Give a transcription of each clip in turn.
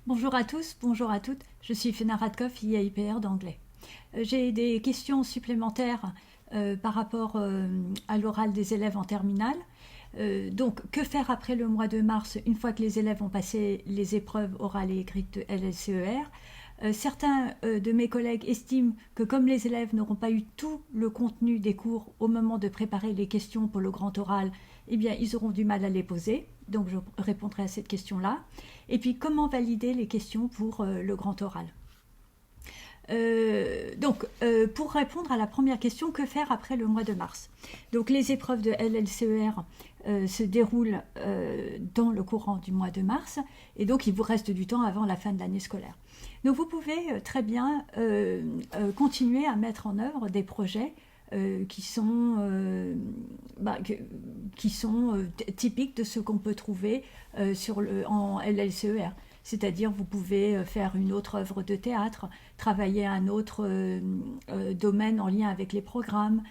Bonjour à tous, bonjour à toutes, je suis Fena Radkoff, IAIPR d'anglais. J'ai des questions supplémentaires par rapport à l'oral des élèves en terminale. Donc, que faire après le mois de mars, une fois que les élèves ont passé les épreuves orales et écrites de LLCER? Certains de mes collègues estiment que comme les élèves n'auront pas eu tout le contenu des cours au moment de préparer les questions pour le grand oral, eh bien, ils auront du mal à les poser. Donc, je répondrai à cette question-là. Et puis, comment valider les questions pour le grand oral? Pour répondre à la première question, que faire après le mois de mars? Donc, les épreuves de LLCER se déroulent dans le courant du mois de mars, et donc il vous reste du temps avant la fin de l'année scolaire. Donc, vous pouvez très bien continuer à mettre en œuvre des projets qui sont typiques de ce qu'on peut trouver en LLCER. C'est-à-dire, vous pouvez faire une autre œuvre de théâtre, travailler un autre domaine en lien avec les programmes,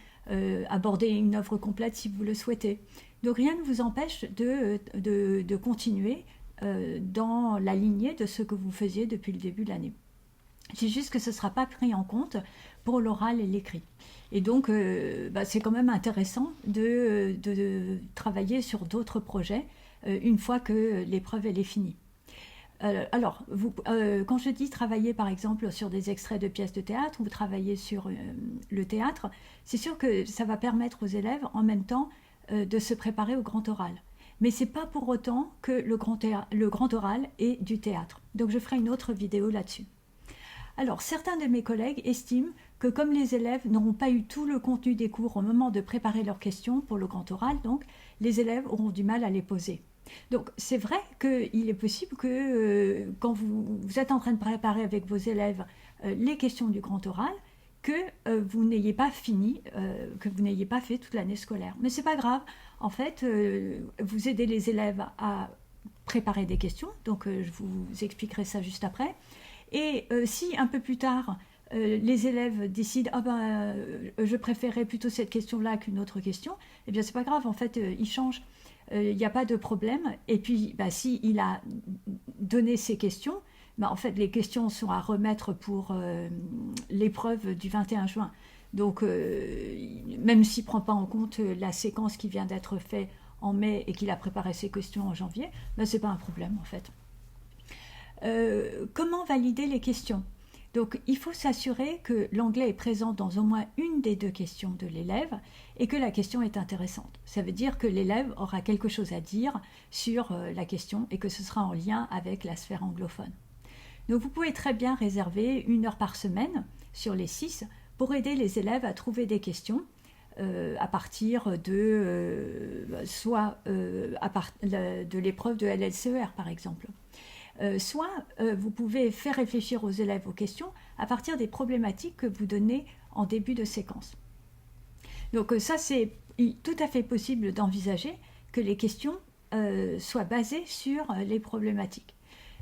aborder une œuvre complète si vous le souhaitez. Donc rien ne vous empêche de continuer dans la lignée de ce que vous faisiez depuis le début de l'année. C'est juste que ce ne sera pas pris en compte pour l'oral et l'écrit. Et donc, c'est quand même intéressant de travailler sur d'autres projets une fois que l'épreuve est finie. Quand je dis travailler par exemple sur des extraits de pièces de théâtre ou travailler sur le théâtre, c'est sûr que ça va permettre aux élèves en même temps de se préparer au grand oral. Mais ce n'est pas pour autant que le grand oral est du théâtre. Donc je ferai une autre vidéo là-dessus. Alors, certains de mes collègues estiment que comme les élèves n'auront pas eu tout le contenu des cours au moment de préparer leurs questions pour le grand oral, donc les élèves auront du mal à les poser. Donc, c'est vrai qu'il est possible que quand vous êtes en train de préparer avec vos élèves les questions du grand oral, que vous n'ayez pas fini, que vous n'ayez pas fait toute l'année scolaire. Mais ce n'est pas grave. En fait, vous aidez les élèves à préparer des questions. Donc, je vous expliquerai ça juste après. Et si un peu plus tard, les élèves décident je préférais plutôt cette question-là qu'une autre question, eh bien c'est pas grave, en fait ils changent, il n'y a pas de problème. Et puis s'il a donné ces questions, en fait les questions sont à remettre pour l'épreuve du 21 juin. Donc même s'il ne prend pas en compte la séquence qui vient d'être faite en mai et qu'il a préparé ses questions en janvier, c'est pas un problème en fait. Comment valider les questions? Donc, il faut s'assurer que l'anglais est présent dans au moins une des deux questions de l'élève et que la question est intéressante. Ça veut dire que l'élève aura quelque chose à dire sur la question et que ce sera en lien avec la sphère anglophone. Donc, vous pouvez très bien réserver 1 heure par semaine sur les 6 pour aider les élèves à trouver des questions à partir de de l'épreuve de LLCER, par exemple. Soit vous pouvez faire réfléchir aux élèves aux questions à partir des problématiques que vous donnez en début de séquence. Donc ça, c'est tout à fait possible d'envisager que les questions soient basées sur les problématiques.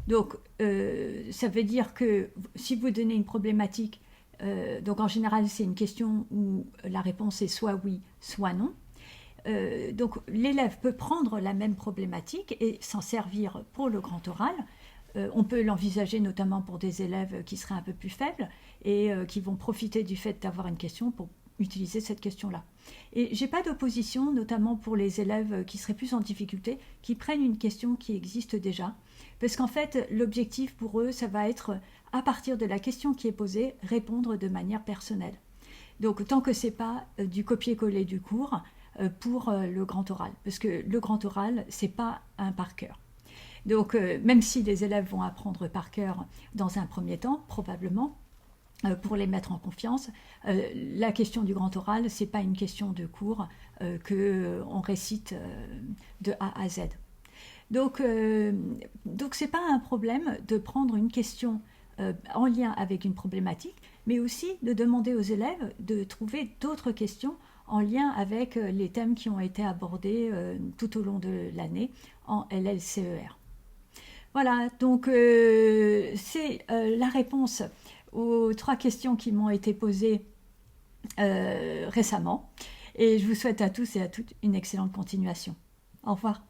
Donc ça veut dire que si vous donnez une problématique, donc en général c'est une question où la réponse est soit oui, soit non. Donc l'élève peut prendre la même problématique et s'en servir pour le grand oral. On peut l'envisager notamment pour des élèves qui seraient un peu plus faibles et qui vont profiter du fait d'avoir une question pour utiliser cette question-là. Et je n'ai pas d'opposition, notamment pour les élèves qui seraient plus en difficulté, qui prennent une question qui existe déjà. Parce qu'en fait, l'objectif pour eux, ça va être, à partir de la question qui est posée, répondre de manière personnelle. Donc tant que ce n'est pas du copier-coller du cours, pour le grand oral, parce que le grand oral, c'est pas un par cœur. Donc, même si les élèves vont apprendre par cœur dans un premier temps, probablement, pour les mettre en confiance, la question du grand oral, c'est pas une question de cours qu'on récite de A à Z. Donc c'est pas un problème de prendre une question en lien avec une problématique, mais aussi de demander aux élèves de trouver d'autres questions en lien avec les thèmes qui ont été abordés tout au long de l'année en LLCER. Voilà, donc c'est la réponse aux 3 questions qui m'ont été posées récemment. Et je vous souhaite à tous et à toutes une excellente continuation. Au revoir.